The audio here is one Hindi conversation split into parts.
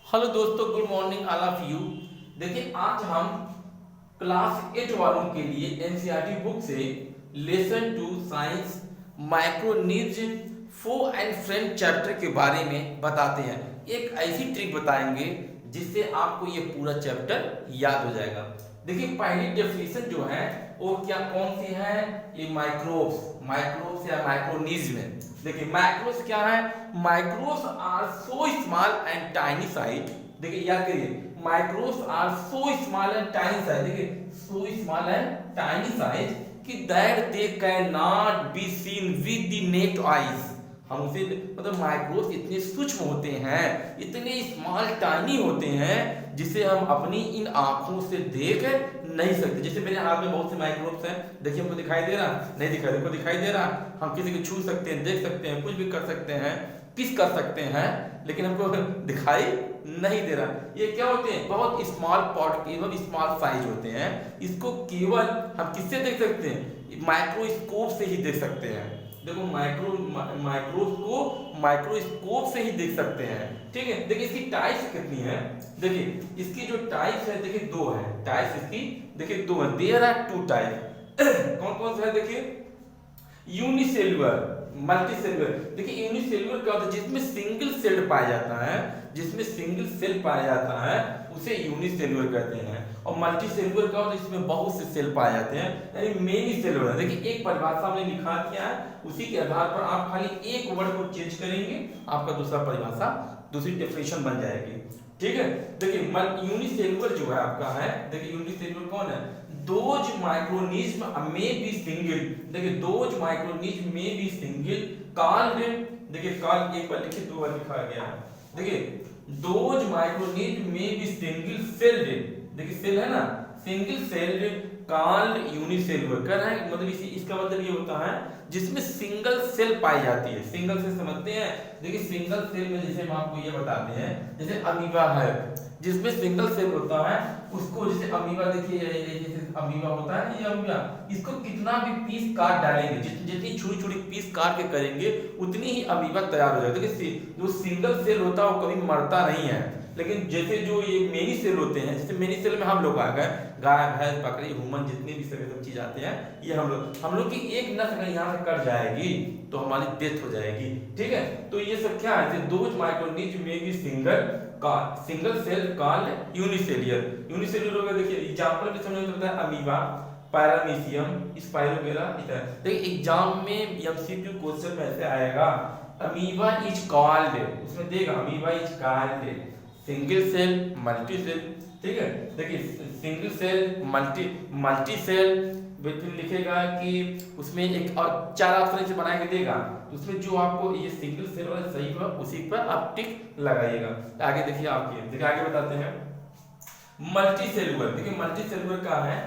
हेलो दोस्तों, good morning all of you. देखिए, आज हम क्लास 8 वालों के लिए एनसीईआरटी बुक से lesson 2 science microorganism foe and friend chapter के बारे में बताते हैं। एक ऐसी ट्रिक बताएंगे जिससे आपको ये पूरा चैप्टर याद हो जाएगा। देखिए, पहली डेफिनेशन जो है वो क्या कौन सी है? ये माइक्रोब्स या माइक्रोनिज्म है। देखिए, माइक्रोस क्या है? Micros are so small and tiny size. देखिए, याद करिए, micros are so small and tiny size. देखिए, so small and tiny size कि that they can not be seen with the naked eyes. हम उसे मतलब माइक्रोस इतने सूक्ष्म होते हैं, इतने स्मॉल टाइनी होते हैं जिसे हम अपनी इन आंखों से देख नहीं सकते। जैसे मेरे हाथ में बहुत से माइक्रोब्स हैं, देखिए हमको दिखाई दे रहा? नहीं दिखाई, देखो दिखाई दे रहा। हम किसी को छू सकते हैं, देख सकते हैं, कुछ भी कर सकते हैं, किस कर सकते हैं, लेकिन हमको दिखाई नहीं दे रहा। ये क्या होते हैं? बहुत स्मॉल पार्टिकल, स्मॉल साइज होते हैं। इसको केवल हम किससे देख सकते हैं? माइक्रोस्कोप से ही देख सकते हैं। देखो, माइक्रोस्कोप से ही देख सकते हैं। ठीक है, देखिए इसकी टाइप्स कितनी है। देखिए इसकी जो टाइप्स है, देखिए दो है टाइप्स इसकी। देखिए दो है, देयर आर टू टाइप। कौन कौन सा है? देखिए, यूनिसेलुलर, मल्टी सेलुलर। देखिए, यूनिसेलुलर क्या होता है? जिसमें सिंगल सेल पाया जाता है, जिसमें सिंगल सेल पाया जाता है उसे यूनिसेलुलर कहते हैं। और मल्टी सेलुलर क्या होता है? इसमें बहुत से सेल पाए जाते हैं, यानी मेनी सेलुलर। देखिए, एक परिभाषा हमने लिखा किया है, उसी के आधार पर आप खाली एक वर्ड को चेंज करेंगे, आपका दूसरा परिभाषा, दूसरी डेफिनेशन बन जाएगी। ठीक है, देखिए यूनिसेलुलर जो है आपका है। देखिए, यूनिसेलुलर कौन है? दोज माइक्रोनिज्म में बी सिंगल। देखिए, दोज माइक्रोनिज्म में बी सिंगल कॉल्ड। देखिए, कॉल एक बार लिखिए, दो बार लिखा गया है। देखिए, दोज माइक्रोनिज्म में बी सिंगल सेल्ड। देखिए, सेल है ना, सिंगल सेल्ड कॉल्ड यूनिसेलुलर। कर रहा है मतलब इसका मतलब ये होता है जिसमें सिंगल सेल पाई जाती है। सिंगल सेल समझते हैं? देखिए, सिंगल सेल में जैसे हम आपको ये बताते हैं, जैसे अमीबा है, जिसमें सिंगल सेल होता है उसको, जैसे अमीबा, देखिए जैसे अमीबा होता है, ये अमीबा, इसको कितना भी पीस काट डालेंगे, जितनी छोटी छोटी पीस काट के करेंगे उतनी ही अमीबा तैयार हो जाएगा। देखिए, जो सिंगल सेल होता है वो कभी मरता नहीं है, लेकिन जैसे जो ये मेनी सेल होते हैं, जैसे मेनी सेल में हम लोग आ गए, गाय भैंस बकरी ह्यूमन जितने भी सब चीज आते हैं, ये हम लोग की एक नस अगर यहाँ से कट जाएगी तो हमारी डेथ हो जाएगी। ठीक है, तो ये सब क्या है? दोज माइक्रोनिज्म में भी single cell called unicellular. Unicellular होगा। देखिए एग्जांपल में समझ में आता है अमीबा, पैरामीशियम, स्पाइरोगेरा। देखिए एग्जाम में एमसीक्यू क्वेश्चन में ऐसे आएगा, अमीबा इज कॉल्ड, उसमें देगा amoeba is called single cell, multi cell. ठीक है, देखिए सिंगल सेल, मल्टी सेल, फिर लिखेगा कि उसमें एक और चार ऑप्शन से बना के देगा, तो उसमें जो आपको ये सिंगल सेल वाला सही होगा उसी पर आप टिक लगाइएगा। आगे देखिए, देखिए आगे बताते हैं मल्टी सेलुलर। देखिए, मल्टी सेलुलर का है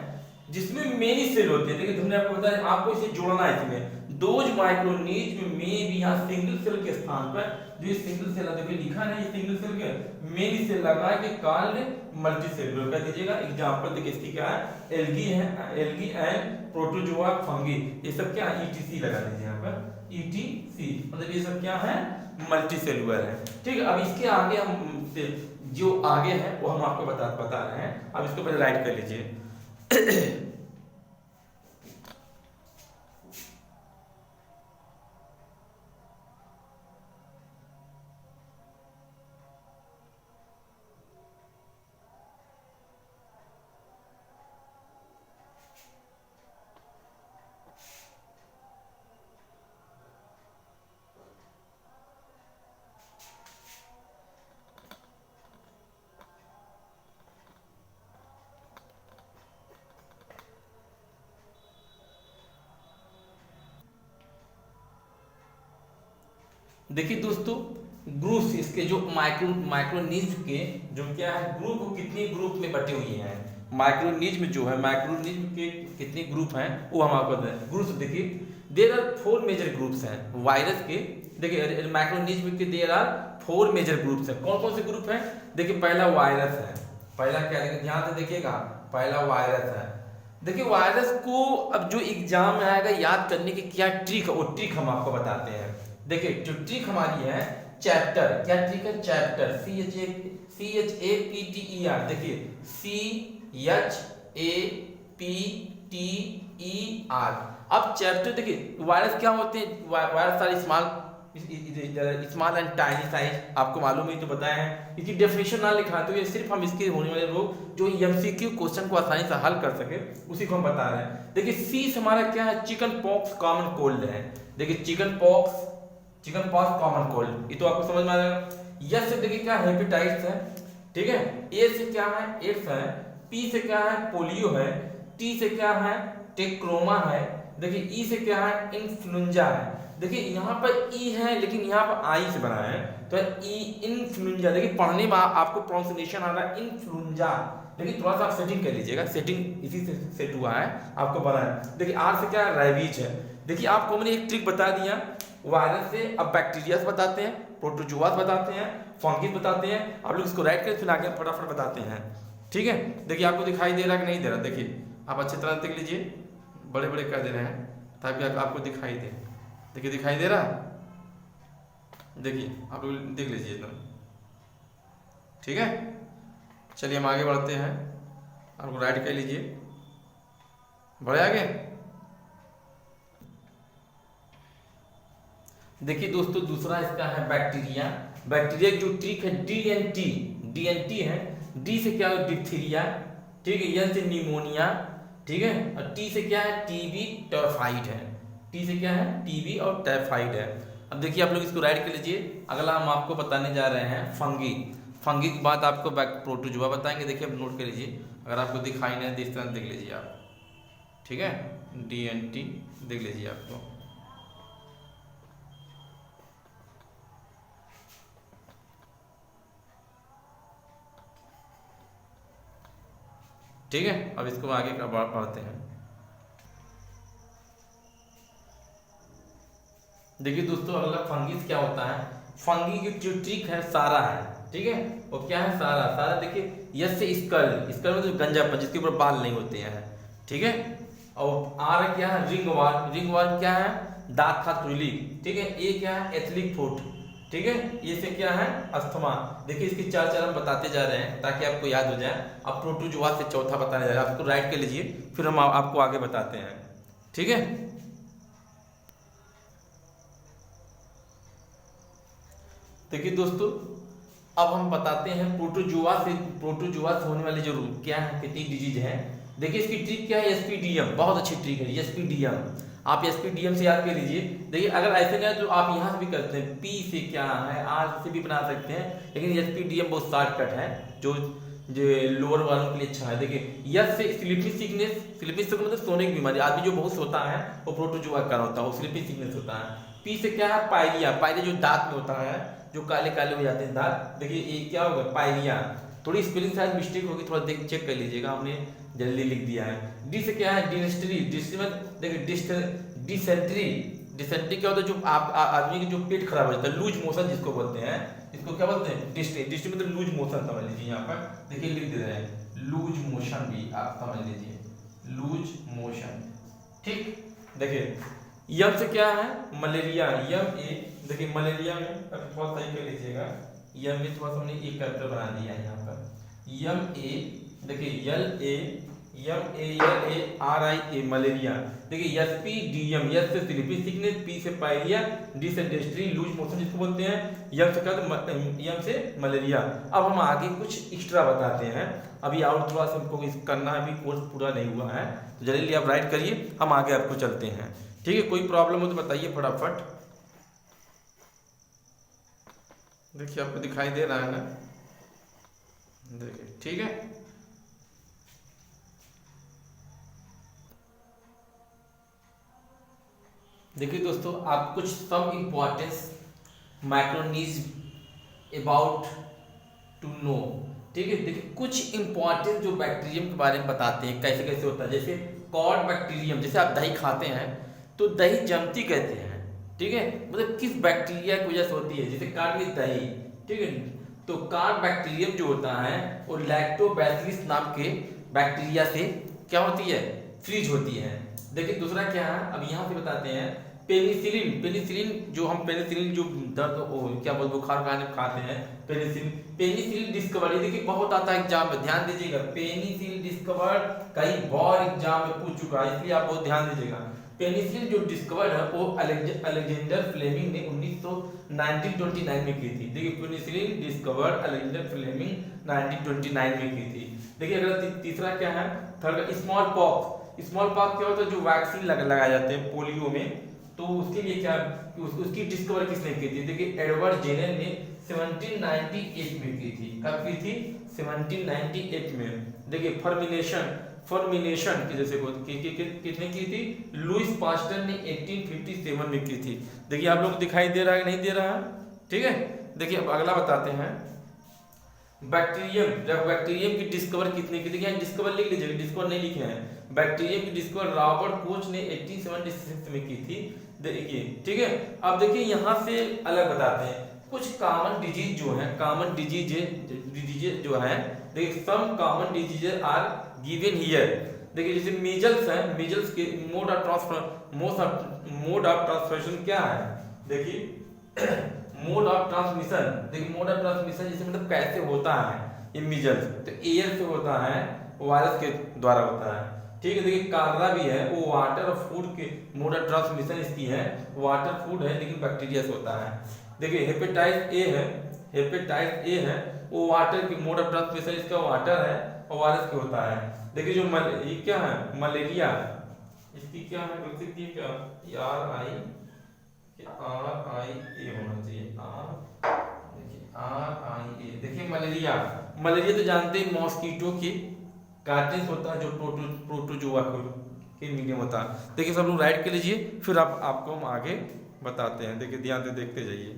जिसमें मेनी सेल होते हैं। देखिए, हमने आपको बताया, आपको इसे जोड़ना है इसमें। दोज माइक्रोनिज्म में भी यहाँ सिंगल सेल के स्थान पर जो सिंगल सेल देखिए लिखा है, ये सिंगल सेल के मेनी सेल लगा के कॉल्ड मल्टी सेलुलर कर दीजिएगा। एग्जांपल देखिए इसकी क्या है? एल्गी एंड प्रोटोजोआ, फंगी, ये सब क्या है? ईटीसी लगा दीजिए यहाँ पर, ईटीसी, मतलब ये सब क्या है? मल्टी सेलुलर है। ठीक है, अब इसके आगे हम जो आगे है वो हम आपको बता रहे हैं। अब इसको पहले राइट कर लीजिए। देखिए दोस्तों, ग्रुप्स इसके जो माइक्रोनिज्म के जो क्या है ग्रुप, कितने ग्रुप में बटे हुए हैं। माइक्रोनिज्म जो है, माइक्रोनिज्म के कितने ग्रुप हैं वो हम आपको बताएं। ग्रुप्स देखिए, देयर आर 4 मेजर ग्रुप्स हैं वायरस के। देखिए माइक्रोनिज्म के देयर आर 4 मेजर ग्रुप्स हैं। कौन कौन से ग्रुप हैं? देखिए, पहला वायरस है। पहला क्या है? ध्यान से देखिएगा, पहला वायरस है। देखिए, वायरस को अब जो एग्जाम में आएगा याद करने की क्या ट्रिक है, वो ट्रिक हम आपको बताते हैं। देखिए, जो ट्रिक हमारी है चैप्टर, क्या ट्रिक है? चैप्टर, CHAPTER, देखिए CHAPTER। अब चैप्टर देखिए वायरस क्या होते हैं, वायरस सारे स्मॉल एंड टाइनी साइज, आपको मालूम ही तो बताया है, इसकी डेफिनेशन ना लिखा तो ये सिर्फ हम इसके होने वाले लोग जो एमसीक्यू क्वेश्चन को आसानी से हल कर सके उसी को हम बता रहे हैं। देखिए सी से हमारा क्या है? चिकन पॉक्स कॉमन कोल्ड है। देखिए चिकन पॉक्स कॉमन कोल्ड, ये तो आपको समझ में आ जाएगा। यस से देखिए क्या? हेपेटाइटिस है, ठीक है। ए से क्या है? एड्स है। पी से क्या है? पोलियो है। टी से क्या है? टेक्रोमा है। देखिए ई से क्या है? इन्फ्लुएंजा है। देखिए यहाँ पर ई है लेकिन यहाँ पर आई से बना है, तो ई इन्फ्लुएंजा। देखिए पढ़ने में आपको प्रोनाउंसिएशन आ रहा है इन्फ्लुएंजा, लेकिन थोड़ा सा आप सेटिंग कर लीजिएगा, सेटिंग इसी से सेट हुआ है, आपको बना है। देखिए आर से क्या है? रेबीज है। देखिए आपको मैंने एक ट्रिक बता दिया, वायरस से अब बैक्टीरिया बताते हैं, प्रोटोजोआ बताते हैं, फंगिस बताते हैं। आप लोग इसको राइट करें फिर आगे फटाफट बताते हैं, ठीक है। देखिए आपको दिखाई दे रहा कि नहीं दे रहा? देखिए आप अच्छी तरह देख लीजिए, बड़े बड़े कर दे रहे हैं ताकि आपको दिखाई दे। देखिए दिखाई दे रहा, देखिए आप लोग देख लीजिए एकदम, ठीक है। चलिए हम आगे बढ़ते हैं, आपको राइट कर लीजिए, बढ़े आगे। देखिए दोस्तों दूसरा इसका है बैक्टीरिया। बैक्टीरिया की जो ट्रिक है DNT है। डी से क्या है? डिप्थीरिया, ठीक है। एन से निमोनिया, ठीक है। और टी से क्या है? टीबी टाइफाइड है। टी से क्या है? टीबी और टाइफाइड है। अब देखिए आप लोग इसको राइट कर लीजिए। अगला हम आपको बताने जा रहे हैं फंगी की बात, आपको प्रोटोजोआ बताएंगे। देखिए आप नोट कर लीजिए, अगर आपको दिखाई नहीं दे इस तरह देख लीजिए आप, ठीक है। DNT देख लीजिए आपको, ठीक है। अब इसको आगे का पढ़ते हैं। देखिए दोस्तों अगला फंगिस क्या होता है? फंगी की जो ट्रिक है सारा है, ठीक है। वो क्या है? सारा देखिए यस से स्कल में जो गंजापन जिसके ऊपर बाल नहीं होते हैं, ठीक है। और आर क्या है? रिंग वाल क्या है? दांत खात खुजली, ठीक है। ए क्या है? एथलिक फुट, ठीक है। ये से क्या है? अस्थमा। देखिए इसकी चार हम बताते जा रहे हैं ताकि आपको याद हो जाए। अब प्रोटोजोआ से चौथा बताने जा रहे हैं, आपको राइट कर लीजिए फिर हम आपको आगे बताते हैं, ठीक है। देखिए दोस्तों अब हम बताते हैं प्रोटोजोआ से होने वाली जो क्या है, कितनी डिजीज है। देखिए इसकी ट्रिक क्या है? एसपीडीएम, बहुत अच्छी ट्रिक है एसपीडीएम। आप एसपीडीएम से याद कर लीजिए। देखिए अगर ऐसे नहीं तो आप यहाँ से भी करते हैं, पी से क्या है? आर से भी बना सकते हैं, लेकिन एसपीडीएम बहुत शॉर्टकट है जो लोअर वालों के लिए अच्छा है। देखिए यस से स्लीपिंग सिकनेस मतलब सोने की बीमारी, आदमी जो बहुत सोता है वो प्रोटोजोआ का होता है, वो स्लीपिंग सिकनेस होता है। पी से क्या है? पायरिया जो दांत में होता है, जो काले काले हो जाते हैं दांत। देखिए ये क्या होगा? पायरिया। थोड़ी स्पेलिंग शायद मिस्टेक होगी, थोड़ा चेक कर लीजिएगा, हमने जल्दी लिख दिया है। डी से क्या है? डिसेंट्री में देखिए डिसेंट्री क्या होता है? जो आदमी की जो पेट खराब हो जाता है, लूज मोशन जिसको बोलते हैं, इसको क्या बोलते हैं? डिसेंट्री मतलब लूज मोशन, समझ लीजिए। यहाँ पर देखिए लिख दे रहे हैं लूज मोशन, भी आप समझ लीजिए लूज मोशन, ठीक। देखिए यम से क्या है? मलेरिया, यम ए। देखिए मलेरिया में अब थोड़ा सही कर लीजिएगा, यम में थोड़ा सा हमने एक कैरेक्टर बना दिया है यहाँ पर, यम ए। देखिए L A R I A malaria. देखिए S P D M, S से स्लीपिंग सिकनेस, पी से पायरिया, डी से डिसेंट्री लूज मोशन जिसको बोलते हैं, यम से क्या? यम से मलेरिया। अब हम आगे कुछ एक्स्ट्रा बताते हैं, अभी और थोड़ा सा हमको करना है, अभी कोर्स पूरा नहीं हुआ है, तो जल्दी आप राइट करिए, हम आगे आपको चलते हैं, ठीक है। कोई प्रॉब्लम हो तो बताइए फटाफट। देखिए आपको दिखाई दे रहा है ना? देखिए ठीक है। देखिए दोस्तों आप कुछ some importance microorganism about to know, ठीक है। देखिए कुछ इंपॉर्टेंट जो बैक्टीरियम के बारे में बताते हैं कैसे कैसे होता है। जैसे कॉड बैक्टीरियम, जैसे आप दही खाते हैं तो दही जमती कहते हैं, ठीक है, मतलब किस बैक्टीरिया की वजह से होती है, जैसे कार्ड में दही, ठीक है। तो कार्ड बैक्टीरियम जो होता है वो लैक्टोबैसिलस नाम के बैक्टीरिया से क्या होती है? फ्रीज होती है। देखिए दूसरा क्या है, अब यहाँ से बताते हैं पेनिसिलिन जो हम पेनिसिलिन जो दर्द क्या बोलते बुखार खाते हैं, पेनिसिलिन डिस्कवर, देखिए बहुत आता है एग्जाम में, ध्यान दीजिएगा। पेनिसिलिन डिस्कवर कई बार एग्जाम में पूछ चुका है, इसलिए आप बहुत ध्यान दीजिएगा। पेनिसिलिन जो डिस्कवर है वो अलेक्जेंडर फ्लेमिंग ने 1929 में की थी। देखिए पेनिसिलिन डिस्कवर अलेक्जेंडर फ्लेमिंग 1929 में की थी। देखिए अगला तीसरा क्या है, third small pox. Small pox क्या होता है, जो वैक्सीन लगाए जाते हैं पोलियो में, तो उसके लिए क्या उसकी डिस्कवर किसने की थी? देखिए एडवर्ड जेनर ने 1798 में की थी। कब की थी? 1798 में। देखिए फॉर्मिनेशन की जैसे कितने की थी? लुइस पास्टर ने 1857 में की थी। देखिए आप लोग दिखाई दे रहा है कि नहीं दे रहा है? ठीक है, देखिए अब अगला बताते हैं बैक्टीरियम की डिस्कवर कितने की? देखिए डिस्कवर लिख लीजिएगा, डिस्कवर नहीं लिखे हैं। बैक्टीरियम की डिस्कवर रॉबर्ट कोच ने 1876 में की थी। देखिए ठीक है, अब देखिए यहाँ से अलग बताते हैं कुछ कॉमन डिजीज जो है, कॉमन डिजीज जो है। देखिए some common disease are given here. देखिए जैसे मीजल्स है, मीजल्स के मोड ऑफ ट्रांसमिशन क्या है? देखिए मोड ऑफ ट्रांसमिशन, देखिए मोड ऑफ ट्रांसमिशन जैसे मतलब कैसे होता है ये मीजल्स, तो एयर से होता है, वायरस के द्वारा होता है। ठीक है, देखिए कालरा भी है, वो वाटर और फूड के मोड ऑफ ट्रांसमिशन इसकी है, वाटर फूड है लेकिन बैक्टीरिया से होता है। देखिए हेपेटाइटिस ए है, वो वाटर की मोड ऑफ ट्रांसमिशन इसका वाटर है और वायरस के होता है। देखिए जो ये क्या है, मलेरिया, इसकी क्या है क्या RIA होना चाहिए, RIA। देखिए मलेरिया तो जानते हैं मॉस्किटो के काटने से होता है, जो प्रोटोजोआ के मीडियम होता है। देखिए सब लोग राइट कर लीजिए, फिर आपको हम आगे बताते हैं। देखिए ध्यान से देखते जाइए।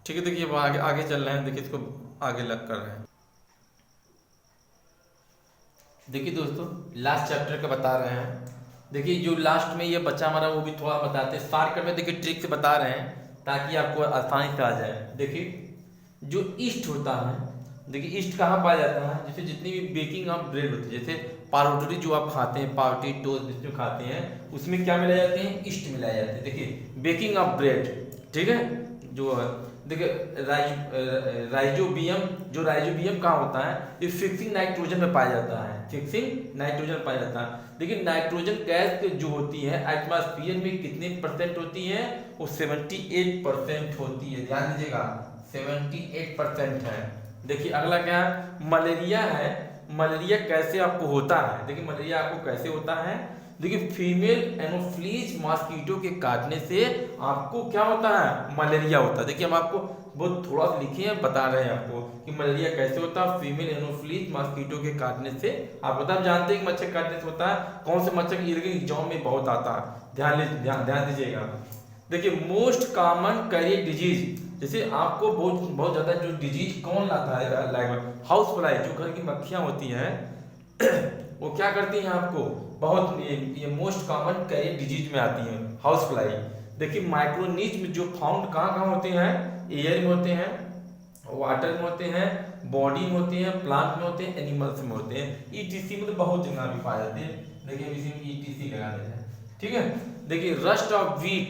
ठीक है, देखिए आगे चल रहे हैं। देखिए इसको आगे लग कर रहे हैं। देखिए दोस्तों लास्ट चैप्टर का बता रहे हैं। देखिए जो लास्ट में ये बच्चा हमारा वो भी थोड़ा बताते हैं, शॉर्टकट में देखिए ट्रिक से बता रहे हैं ताकि आपको आसानी से आ जाए। देखिए जो ईस्ट होता है, देखिए ईस्ट कहाँ पाया जाता है? जैसे जितनी भी बेकिंग ऑफ ब्रेड होती है, जैसे पाउरोटी जो आप खाते हैं, पाउरोटी टोस्ट जिसमें खाते हैं, उसमें क्या मिलाए जाते हैं? ईस्ट मिलाए जाते हैं। देखिए बेकिंग ऑफ ब्रेड, ठीक है, जो देखिए राइजोबियम कहाँ होता है? ये फिक्सिंग नाइट्रोजन में पाया जाता है, फिक्सिंग नाइट्रोजन पाया जाता है। देखिए नाइट्रोजन गैस जो होती है एटमॉस्फेयर में कितने परसेंट होती है? वो 78% होती है। ध्यान दीजिएगा 78% है। देखिए अगला क्या है? मलेरिया है। मलेरिया कैसे आपको होता है? देखिए मलेरिया आपको कैसे होता है? देखिए फीमेल एनोफ्लीज मॉस्किटो के काटने से आपको क्या होता है? मलेरिया होता है। देखिए हम आपको बहुत थोड़ा सा लिखे हैं, बता रहे हैं आपको कि मलेरिया कैसे होता है। फीमेल एनोफ्लीज मॉस्किटो के काटने से आप जानते हैं कि मच्छर काटने से होता है। कौन से मच्छर की एग्जाम में बहुत आता है, ध्यान दीजिएगा। देखिए मोस्ट कॉमन कैरियर डिजीज, जैसे आपको बहुत ज्यादा जो डिजीज कौन लाता है? हाउस फ्लाई, जो घर की मक्खियां होती हैं वो क्या करती हैं आपको? बहुत ये मोस्ट कॉमन कैरियर डिजीज में आती हैं, हाउस फ्लाई। देखिए माइक्रोनिज्म जो फाउंड कहाँ होते हैं? एयर में होते हैं, वाटर में होते हैं, बॉडी में होते हैं, प्लांट में होते हैं, एनिमल्स में होते हैं। ETC में तो बहुत जगह भी पाए जाते हैं। देखिए हम इसी में ETC लगा देते हैं, ठीक है। देखिए रस्ट ऑफ व्हीट,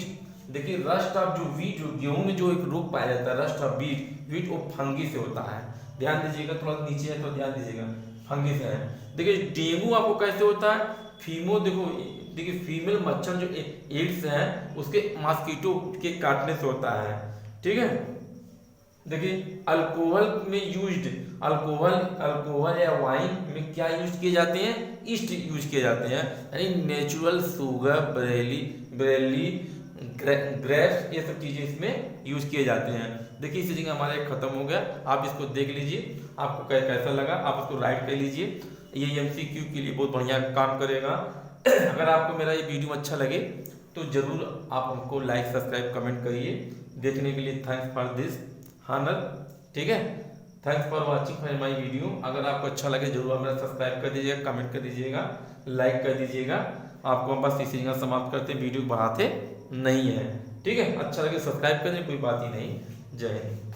देखिए रस्ट ऑफ जो व्हीट, जो गेहूं में जो एक रोग पाया जाता है रस्ट ऑफ व्हीट वो फंगी से होता है। ध्यान दीजिएगा, थोड़ा नीचे है तो ध्यान दीजिएगा, फंगी से है। देखिए डेंगू आपको कैसे होता है? देखिए फीमेल मच्छर जो एड्स है उसके मॉस्किटो के काटने से होता है, ठीक है। देखिए अल्कोहल में यूज्ड, अल्कोहल या वाइन में क्या यूज किए जाते हैं? ईस्ट यूज किए जाते हैं, यानी नेचुरल शुगर, बरेली ग्रेप्स, ये सब चीजें इसमें यूज किए जाते हैं। देखिए इसी जगह हमारा खत्म हो गया। आप इसको देख लीजिए, आपको कैसा लगा, आप उसको राइट कर लीजिए। ये MCQ के लिए बहुत बढ़िया काम करेगा। अगर आपको मेरा ये वीडियो अच्छा लगे तो जरूर आप हमको लाइक, सब्सक्राइब, कमेंट करिए। देखने के लिए थैंक्स फॉर दिस हॉनर, ठीक है। Thanks for watching my video. अगर आपको अच्छा लगे जरूर मेरा सब्सक्राइब कर दीजिएगा, कमेंट कर दीजिएगा, लाइक कर दीजिएगा। आपको हम बस इसी जगह समाप्त करते हैं, वीडियो बढ़ाते नहीं है। ठीक है, अच्छा लगे सब्सक्राइब कर दीजिए, कोई बात ही नहीं। जय हिंद।